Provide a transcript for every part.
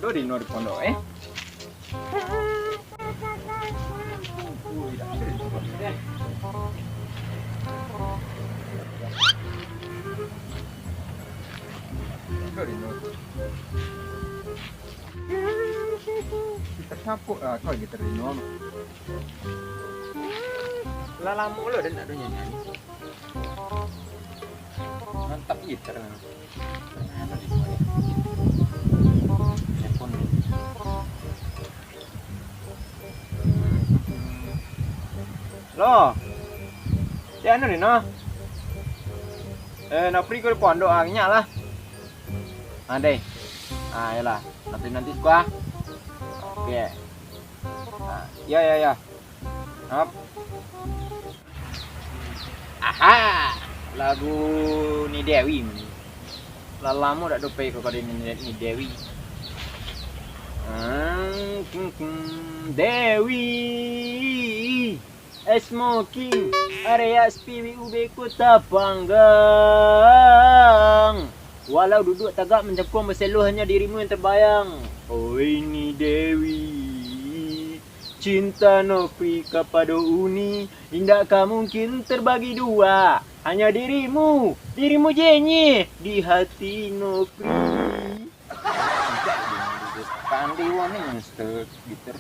Do di no di pondok Do di no. Kita capuk kau kita di no. Lalamu lo dan ada nyanyi. Mantap gitar. Lo, ya anu nih no. Napri ko pondok angnya lah. Ade, yalah. Nanti gua. Oke. Ya. Up. Aha, lagu ni Dewi. Lalamu dak dope ko kade ni Dewi. Dewi. Smoking area SPWUB Kota Panggang. Walau duduk tegak mencangkung berseluh hanya dirimu yang terbayang. Oh ini Dewi, cinta Nofri kepada Uni tidak mungkin terbagi dua. Hanya dirimu Jenny di hati Nofri. Pandai wani yang gitar.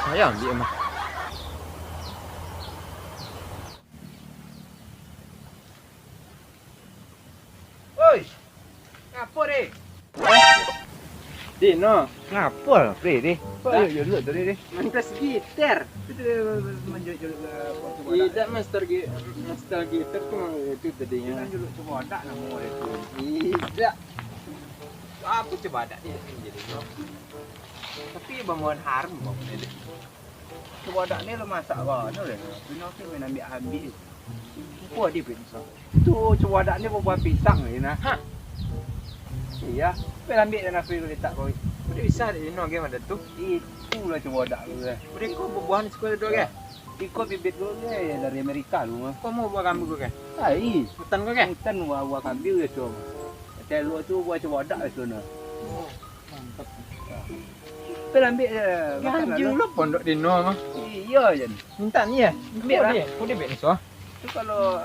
Saya ambil mah. Oi. Ngapa deh? Dino, ngapa Fri deh? Kok yo dulu tadi deh. Mantas gitar. Itu menjul tidak master gitar tuh itu tadinya. Dulu coba ada nama itu. Tidak. Aku coba ada dia jadi. Tapi bangun harum bangun ini. Coba ada ni lo masak apa? Ni le. Bino tu main ambil. Apa dia pisang? Tu coba ada ni buat pisang ni nah. Ha. Iya, main ambil dan aku letak kau. Udah bisa di no game ada tu. Itulah coba ada lu. Udah kau buah-buahan sekolah dulu ke? Ikut bibit dulu ke dari Amerika lu. Kau mau buah kambing ke? Ai, hutan kau ke? Hutan buah kambing tu. Telu tu buat coba ada tu nah. Mantap. Ambil ganjil lu pondok di no mah. Iya jen. Minta ni ya. Ambil lah. Kau dia bet so. Tu kalau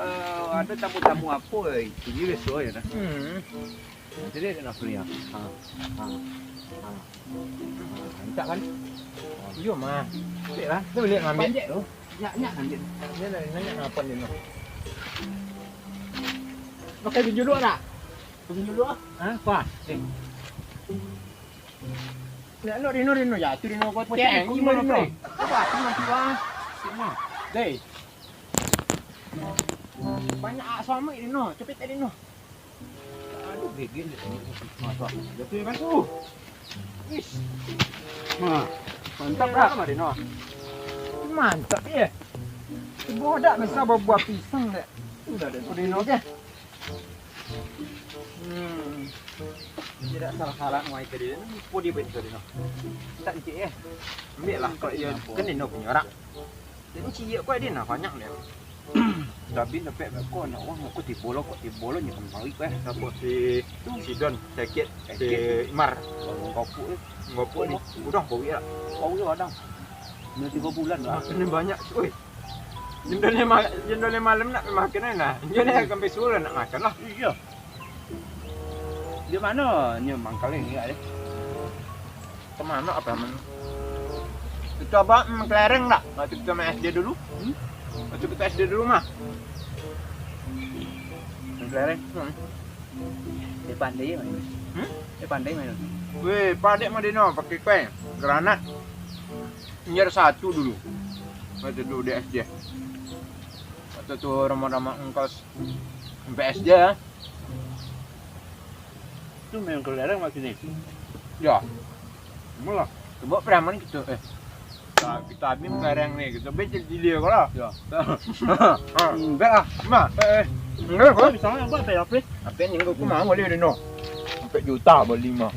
ada tamu-tamu apa itu dia so ya nah. Jadi nak beli ah. Minta kan? Iya mah. Ambil lah. Tu lihat ambil. Panjat tu. Nyak nanti. Dia nanya apa ni no. Pakai baju dulu tak? Baju dulu ah. Apa? Rino ya, tu Rino kau ceng, ini Rino. Apa? Cuma tiba. Sini. Deh. Banyak suami Rino, cepet Rino. Aduh, begin dia. Masa. Jatuh kan tu. Ish. Mantap dah sama Rino. Mantap ya. Bodak masa buah pisang dek. Sudah deh Rino ke. Tidak salah muai ke dia. Apa dia buat tadi no? Tak cik ya. Ambil lah kalau dia kan dia punya orang. Jadi cik kau dia nak banyak dia. Tapi dapat kau nak orang kau tibolo ni kembali kau. Siapa si Don sakit si Imar. Ngopo ni. Udah kau ya. Kau ya ada. Ni 3 bulan lah. Ini banyak. Oi. Jendolnya malam nak makan nah. Jadi sampai sore nak makan lah. Iya. Di mana ni mangkal ni ada? Kemana apa mana? Coba kelereng tak? Waktu kita main SD dulu. Waktu kita SD dulu mah. Kelereng. Dia pandai main. Dia pandai main. Weh, pandai mah Dino pakai kue, granat. Nyer 1 dulu. Waktu dulu di SD. Waktu tu ramah-ramah engkos sampai SD ya. Itu main kelereng macam ni. Ya. Mula. Coba preman gitu kita ambil kelereng ni, kita becel dia kau lah. Ya. Enggak ah. Mah. Enggak kau bisa apa? Apa ni kau mau boleh Dino. Sampai juta beli mah.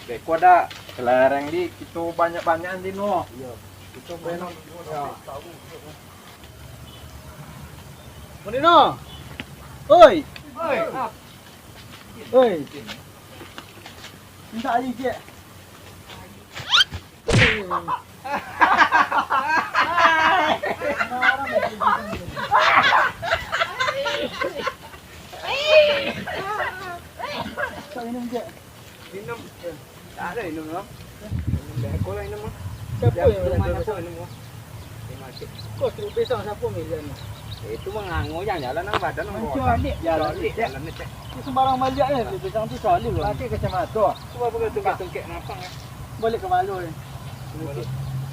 Beko ada kelereng di itu banyak-banyakan di no. Iya. Itu benar. Ya. Monino. Oi. Oi. Oi. Minta aja, Cik. Minum, Cik. Minum. Tak ada minum no. Beko lah minum. Siapa yang masuk minum? Kau suruh pisang siapa milian? Itu mengangu jalan nang badan nang Mancung adik. Jalan ni cek. Itu sembarang balik ya, pisang tu salib loh. Pakai kacamata. Cuba pakai tungkek-tungkek napang ya. Balik ke malu ni.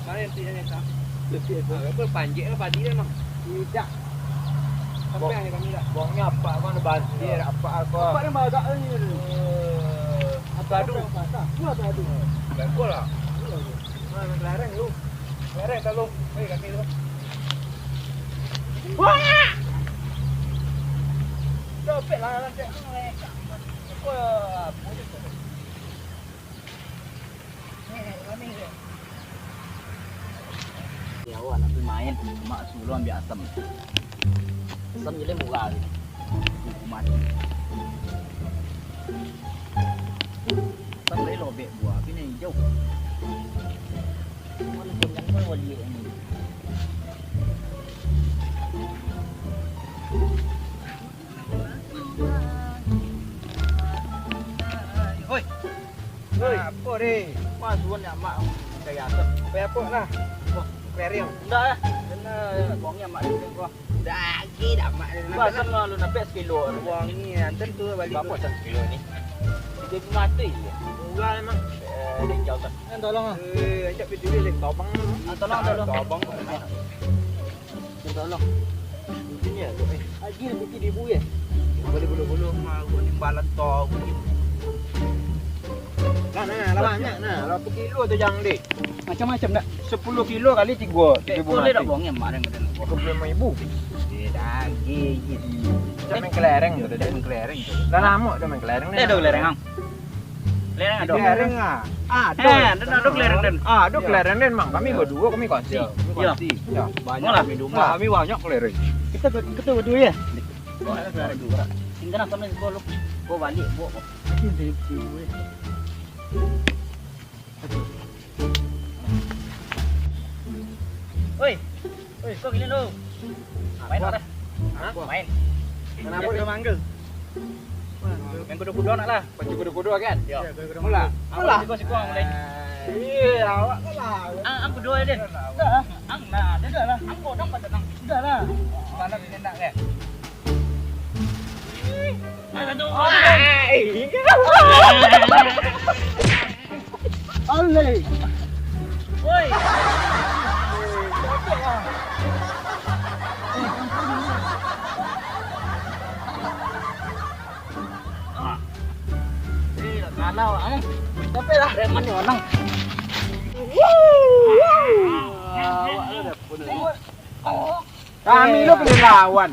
Mana yang tidak nyata? Lebih apa panjang lah padi dia mah. Tidak. Sampai yang kami tak. Buangnya apa mana banjir apa apa. Apa yang bagak ni? Apa adu? Apa adu? Beko lah. Mana kelereng lu? Kelereng tak lu? Hei kami tu. Wah! Dopet lah nanti. Wah, Ya awak nak pergi main, mak suruh ambil asam. Asam je murah ni. Hukuman. Asam boleh lobek buah, tapi ni hijau. Mana pun yang kau wali ni. Hoi. Hoi. Apa ni? Wah, suruh nak mak cari asam. Apa lah? Kelereng. Enggak lah. Kena buangnya mak dia kau. Lagi dah mak dia. Buat asam lah lu nampak sekilo. Buang ni nanti tu balik. Berapa asam sekilo ni? Dia mati je. Murah memang. Dia jauh tak. tolong ah. Ajak pergi dulu lek tobang. Tolong. Tobang. Tolong. Ini ya tu. Haji lebih ribu ya. Boleh bulu-bulu mah gua nimbalan to. Lah banyak nah. 80 kilo tu jang dek. Macam-macam dah. 10 kilo kali 3. Boleh tak buangnya mak dia kata. 25,000. Daging gitu. Main kelereng tu, dia main kelereng tu. Dah lama dah main kelereng ni. Ada kelereng hang. Kelereng ada. Kelereng ah. Ada kelereng dan. Ada kelereng dan mang. Kami berdua kami kongsi. Ya. Banyak kami rumah. Kami banyak kelereng. Kita berdua ya. Kau ada kelereng dua. Tinggal nak sampai sebelum kau balik bawa. Oi. Oi, kau gini lu. Main apa? Hah? Main. Kenapa dia manggil? Main kuda-kuda nak lah. Pacu kuda-kuda kan? Ya. Mula. Mula. Sikit mulai. Iya, awak kan lah. Ang kedua dia. Dah. Ang nah, dia dah lah. Ang kau dah pada nang. Dah lah. Mana dia nak ke? Satu. Alay. Oi. Kalau ang tapi lah reman ni orang. Kami lo pilih lawan.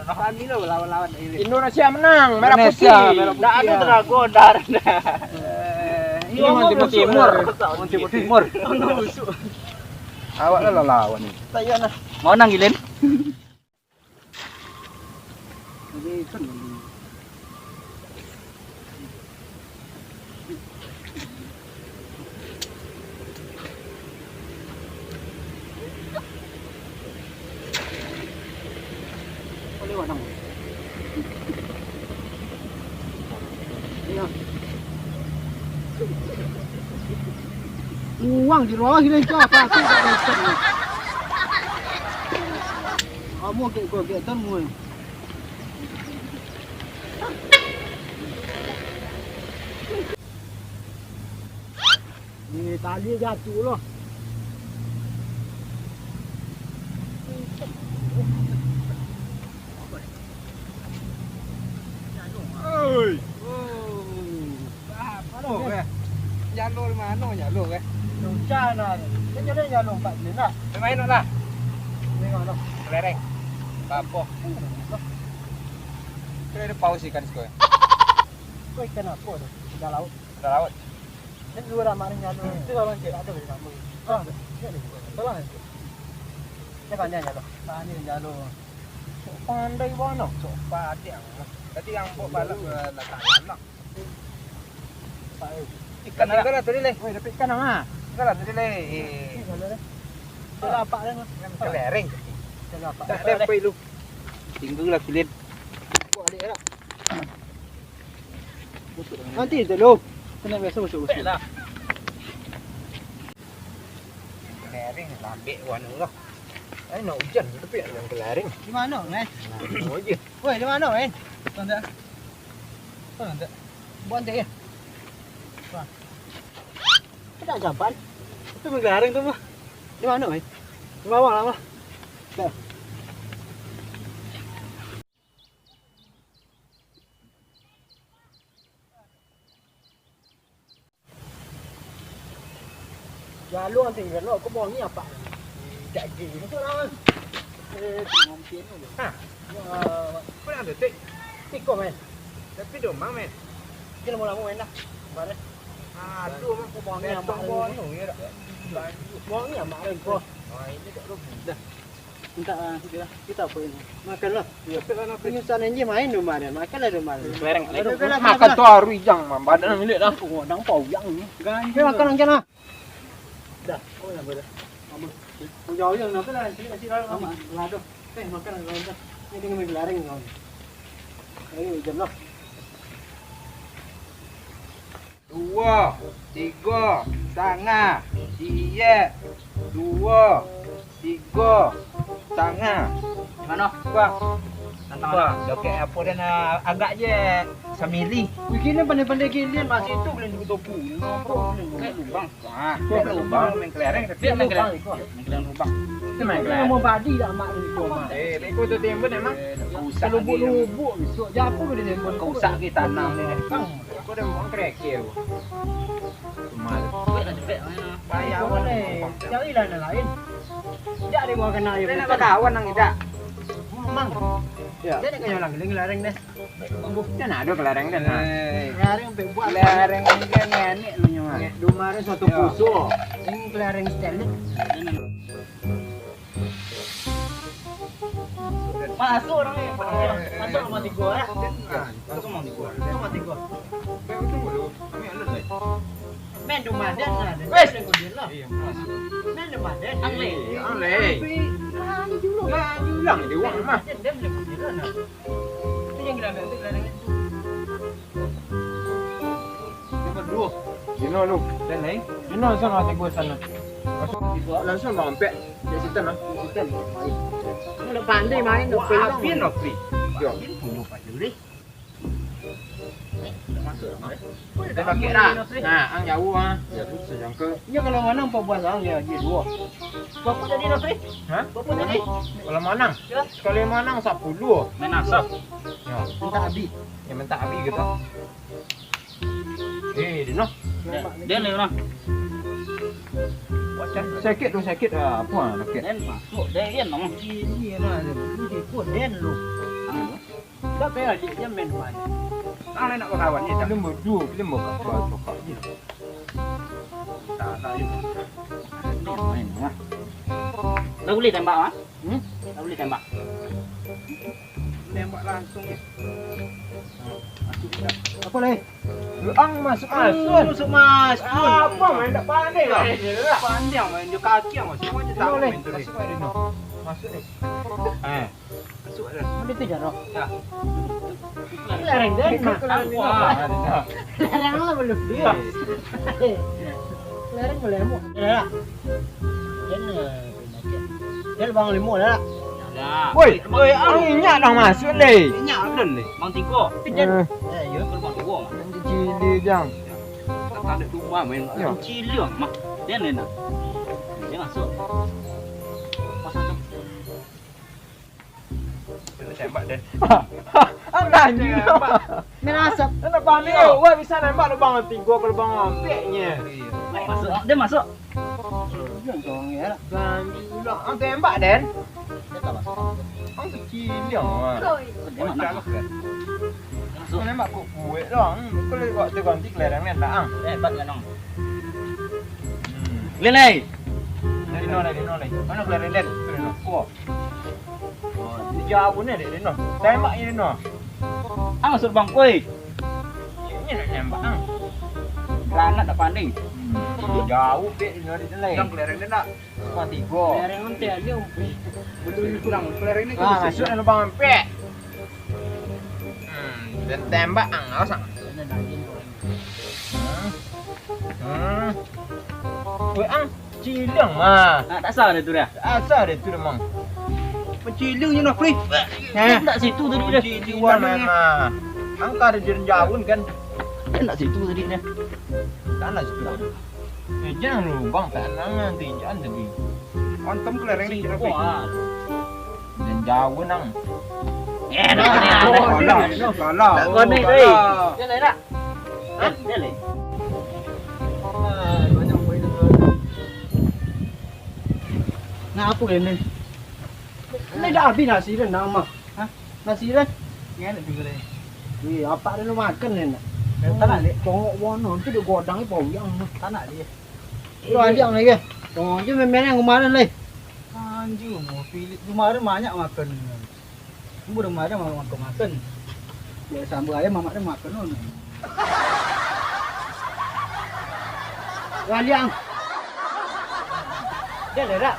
Kami lo lawan-lawan ini. Indonesia menang, merah putih. Dah ada dragon dah. Ini mau Timur Timur. Mau Timur Timur. Awak lah lawan ni. Saya nak. Mau nang gilen. Uang di luar kita cakap apa tu tak ada. Kamu ke temu. Ni tali jatuh loh. Oi. Mana ke? Jalur mana jalur ke? Hujan ni. Dia jadi jalan 4 bulan lah. Main lah. Tengok lah. Kelereng. Apa? Kira ada paus ikan sekolah. Kau ikan apa tu? Ikan laut. Dah laut. Ini dua ramah ni nyalo. Itu kalau cek ada di kamu. Ah, tolong. Dia pandai nyalo. Pandai nyalo. Pandai bono. Sok padang. Tadi yang bawa balap letak anak. Ikan negara tadi leh. Woi, dapat ikan ah. Negara tadi leh. Sudah apa dah? Kelereng. Sudah apa? Tak ada apa lu. Tinggal lah kulit. Buat adik dah. Nanti tu lu. Kena biasa busuk. Lah. Kelereng lambek warna lah. Nak hujan tapi yang kelereng. Di mana, men? Oh je. Woi, di mana, men? Tanda. Tanda. Buat dia. Wah. Tidak jaban. Itu kelereng tu mah. Di mana, men? Di bawah lah, mah. Dah. Jalur tinggal lo, kau bawa ni apa? Tak gini tu lah. Mungkin tu. Ha. Kau nak detik. Tiko, men. Tapi domang men. Kita mau lamu, men dah. Mana? Aduh mah Kau bawa ni apa? bawa ni dah. Bawa ni apa? Kau. Ah ini tak lu. Minta kita apa ini? Makanlah. Ya, penyusan ini main rumah dia. Makanlah rumah dia. Kelereng. Makan tu aru ijang mah. Badan milik dah. Oh, dang pau yang ni. Ganjil makan ang jana. Dah, kau yang berada. Kamu. Kau jauh yang nak lah. Sini lah. Kamu. Lado. Makan ang jana. Ini dengan megelareng kau. Ayo, jam lah. 2, 3, tangan, 4, 2, 3, tangan. Di mana? Bang. Tantang Wah, dokek apa dan agak je samili. Begini pandai-pandai gini masih itu boleh ditutup. Kayak lubang. Ah, lubang main kelereng tapi main kelereng. Main lubang. Itu main Kita kelereng. mau badi dah mak ni kau mah. Beko tu tembok memang. Usah lubuk-lubuk besok japu boleh tembok. Kau usah kita tanam ni. Kau dah mau kerekil. Cuma Bayar boleh. Carilah yang lain. Tidak ada gua kena air. nak kawan nang tidak. Mang. Ya. Dia nak kaya lang lareng deh. Kan ada kelereng dan. Lareng sampai buat Kelereng ni kan nenek lu nyawa. Dumare satu pusuk. Ini lareng stelit. Masuk orang ni. Masuk rumah tiga ya. Masuk mau di gua. Rumah tiga. Kau tu dulu. Kami alus dah. Men rumah dan ada. Wes. lah. Iya, masuk. Men rumah dan. Angle. Angle. Lagi dulu. Lagi ulang dia wang mah. Dan lebih dia nak. Itu yang kita ambil lareng itu. Nombor 2. Gino lu. Dan lain. Gino sana tiga sana. Langsung rompek. Dia situ nah. Kita main. Nak pandai main nak Wah, habis nak free. Yo. Punya Pak Juri. Dia pakai dah. Nah, ang jauh ah. Ya tu sejangka. Ya kalau mana apa buat orang dia dia dua. Berapa tadi Nafri? Ha? Berapa tadi? Kalau manang. Ya. Sekali manang 10. Main asap. Ya. Minta abi. Ya minta abi gitu. Di noh. Dia ni orang. Sakit tu sakit apa sakit. Dan masuk dia kan dong. Ini lah dia. Ini pun den lu. Tak payah dia main main. Ang lain nak berkawan ni tak lembu dua, lembu kat cokak ni. Tak yuk. Main lah. Dah boleh tembak ah? Dah boleh tembak. Tembak langsung ni. Apa leh? Ang masuk asun. Masuk mas. Apa main tak pandai lah. Pandai main dia kaki ah. Semua je tahu main tu ni. Masuk ni. Masuk dah. Mana tu jarok? Ya. Lareng den. Wah, Lareng lah belum dia. Lareng boleh mu. Dah. Den. Den bang limo dah. Ya. Woi, ang inyak dah masuk leh. Minyak belum ni. Bang Tiko. Ya. Berbang dua mah. Cili jang. Tak ada dua main. Ya. Ciliang mah. Dia ni nak. Dia masuk. Pasang Tembak dan. Ang tanya. Main asap. Nak pandai. Wah, bisa nembak lubang 3 ke lubang 4-nya. masuk. Dia masuk. Jangan ya. Ganti ulang. Ang tembak dan. Dia tak masuk. Ang kecil yang. Dia mana? Dia masuk. masuk. Nembak kue doang. Kalau ganti kelerengnya enggak. Hebat kan dong. Lelai. Dari nol. Mana kelereng den? Dari nol. Wah. Oh, jauh nih dari nol. Tembaknya dari nol. Masuk bang koi. Ini nak nembak. Granat tak panding. Jauh dek dari nol dari yang kelereng den nak. Cuma 3. Kelereng nanti aja betul kurang. Kelereng ini Ah, masuk dalam lubang empek. Dan tembak awas. Weh ciling mah. Tak salah itu dah. Asal dia tu memang. Pencilingnya nak free. Tak situ tadi dah. Ciluan mah. Angka dia jauh kan. Tak situ tadi dah. Tanah situ. Jangan lubang tanah nanti jangan tadi. Antem kelereng di kira dan jauh nang. Kalah. Kau ni deh. Dia leh tak? Dia leh. Nah apa ini? Ini dah habis nasi dan nama. Hah? Nasi dan? Ni ada juga leh. Wih, apa ada lu makan ni nak? Tanah leh. Congok warna tu dia godang ni bau yang. Tanah dia. Lu ada yang lagi. Congok je main yang kemarin leh. Anjir, mau pilih kemarin banyak makan. Kamu udah marah mau makan. Ya sambal ayam mamak dia makan nun. Waliang. Dia leh tak?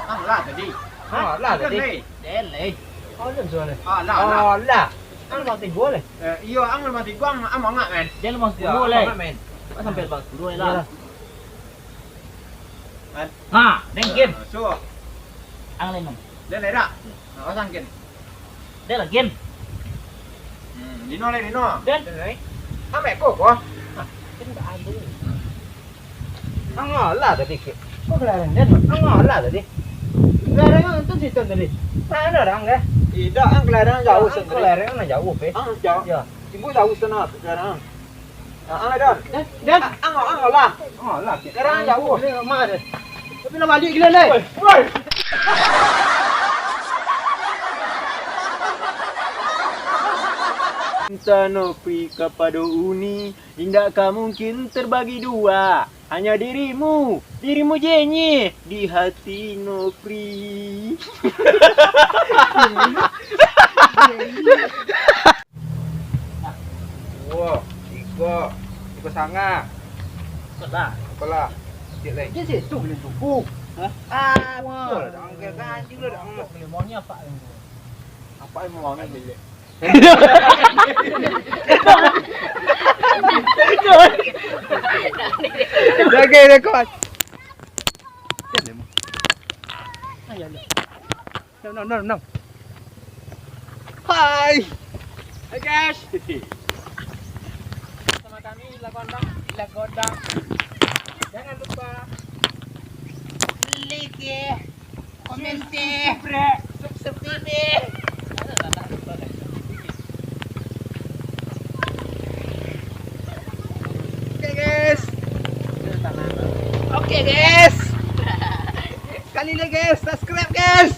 Lah tadi. Lah tadi. Dia leh. Oh, dia soalnya. Lah. Lah. Ang mati gua leh. Iya, ang mati gua ang ngak men. Dia lemas dulu leh. Sampai lepas dulu lah. Ha, dengkin. So, Ang lain nom. dia lera. Awas angkin. Dia lagi. Dino. Dan Ame kok kok. tidak ada. Ang lah tadi. Kok kelereng dia? Ang lah tadi. Kelereng itu situ tadi. Mana orang deh? Tidak, ang kelereng jauh sendiri. Kelereng na jauh pe. Ang jauh. Ya. Ibu jauh sana kelereng. Ang ada. Dan Ang lah. lah. Kelereng jauh. Ni mak dia. Tapi nak balik gila leh. Woi. Cinta Nopri kepada Uni tidak mungkin terbagi dua. Hanya dirimu Jenny di hati Nopri. Wow, tiga sanga. Sudah. Apalah? Dia lain. Dia situ boleh cukup. Wah, angkat anjing lu dah. Maunya apa? Apa yang mau ngomong dia? Lagi rekod. No. Hai. Hai guys. Sama kami Lagodang. Jangan lupa like, komen, subscribe. Oke guys. Sekali lagi guys, subscribe guys.